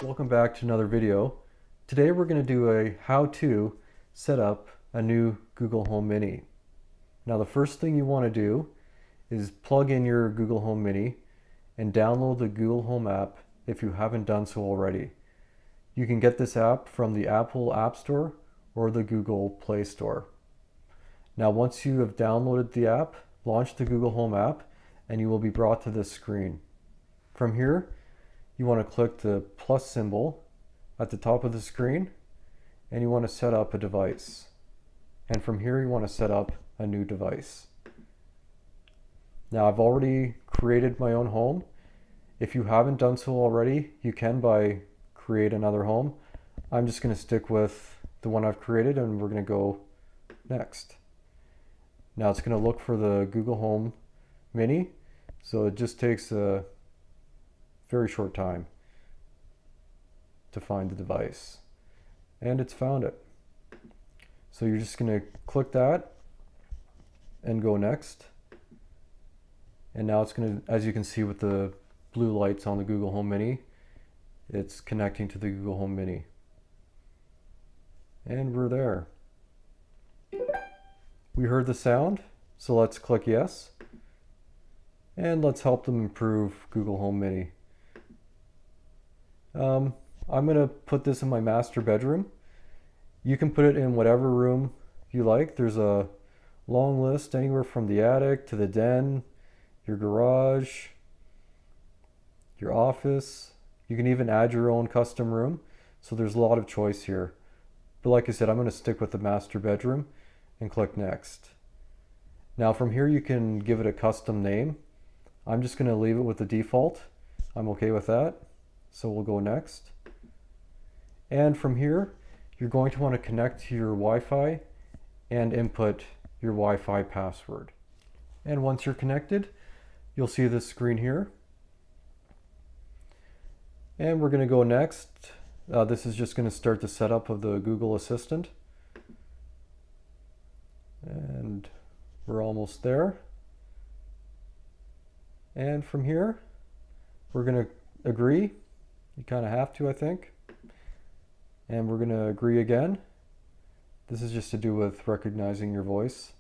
Welcome back to another video. Today we're going to do a how-to set up a new Google Home Mini. Now the first thing you want to do is plug in your Google Home Mini and download the Google Home app if you haven't done so already. You can get this app from the Apple App Store or the Google Play Store. Now once you have downloaded the app, launch the Google Home app and you will be brought to this screen. From here, you want to click the plus symbol at the top of the screen and you want to set up a device. And from here you want to set up a new device. Now I've already created my own home. If you haven't done so already, you can by create another home. I'm just going to stick with the one I've created and we're going to go next. Now it's going to look for the Google Home Mini, so it just takes a very short time to find the device, and it's found it. So you're just going to click that and go next, and now it's going to, as you can see with the blue lights on the Google Home Mini, it's connecting to the Google Home Mini, and we're there. We heard the sound, so let's click yes, and let's help them improve Google Home Mini. I'm going to put this in my master bedroom. You can put it in whatever room you like. There's a long list anywhere from the attic to the den, your garage, your office. You can even add your own custom room. So there's a lot of choice here. But like I said, I'm going to stick with the master bedroom and click next. Now from here you can give it a custom name. I'm just going to leave it with the default. I'm okay with that. So we'll go next. And from here, you're going to want to connect to your Wi-Fi and input your Wi-Fi password. And once you're connected, you'll see this screen here. And we're going to go next. This is just going to start the setup of the Google Assistant. And we're almost there. And from here, we're going to agree. You kind of have to, I think. And we're going to agree again. This is just to do with recognizing your voice.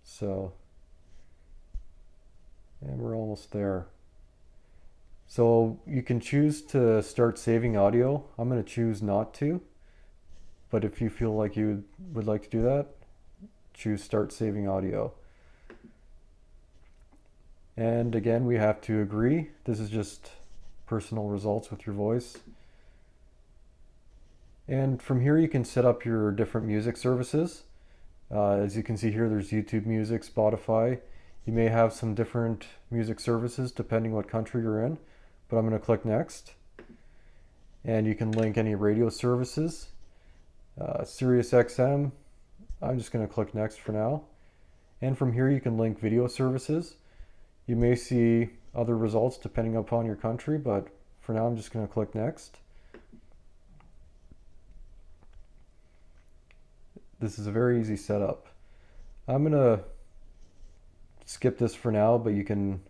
So, and we're almost there. So you can choose to start saving audio. I'm going to choose not to. But if you feel like you would like to do that, choose start saving audio. And again, we have to agree. This is just personal results with your voice. And from here you can set up your different music services. As you can see here, there's YouTube Music, Spotify. You may have some different music services depending what country you're in, but I'm going to click next. And you can link any radio services. Sirius XM, I'm just going to click next for now. And from here you can link video services. You may see other results depending upon your country, but for now I'm just going to click next. This is a very easy setup. I'm going to skip this for now, but you can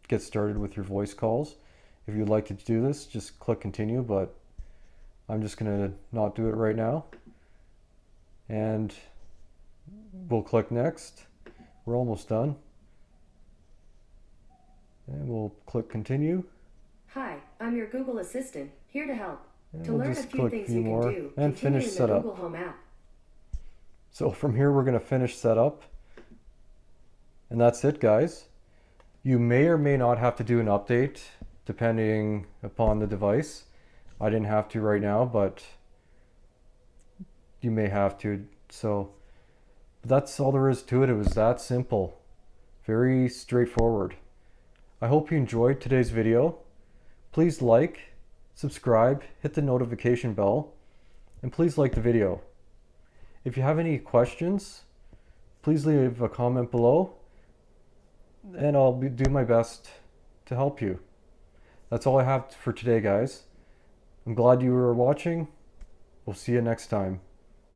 get started with your voice calls. If you'd like to do this, just click continue, but I'm just going to not do it right now. And we'll click next. We're almost done. And we'll click continue. Hi, I'm your Google Assistant, here to help. And To we'll learn a just few click things few you can more do, and continue finish in the setup. Google Home app. So from here we're going to finish setup. And that's it, guys. You may or may not have to do an update depending upon the device. I didn't have to right now, but you may have to. So that's all there is to it. It was that simple. Very straightforward. I hope you enjoyed today's video. Please like, subscribe, hit the notification bell, and please like the video. If you have any questions, please leave a comment below, and I'll do my best to help you. That's all I have for today, guys. I'm glad you were watching. We'll see you next time.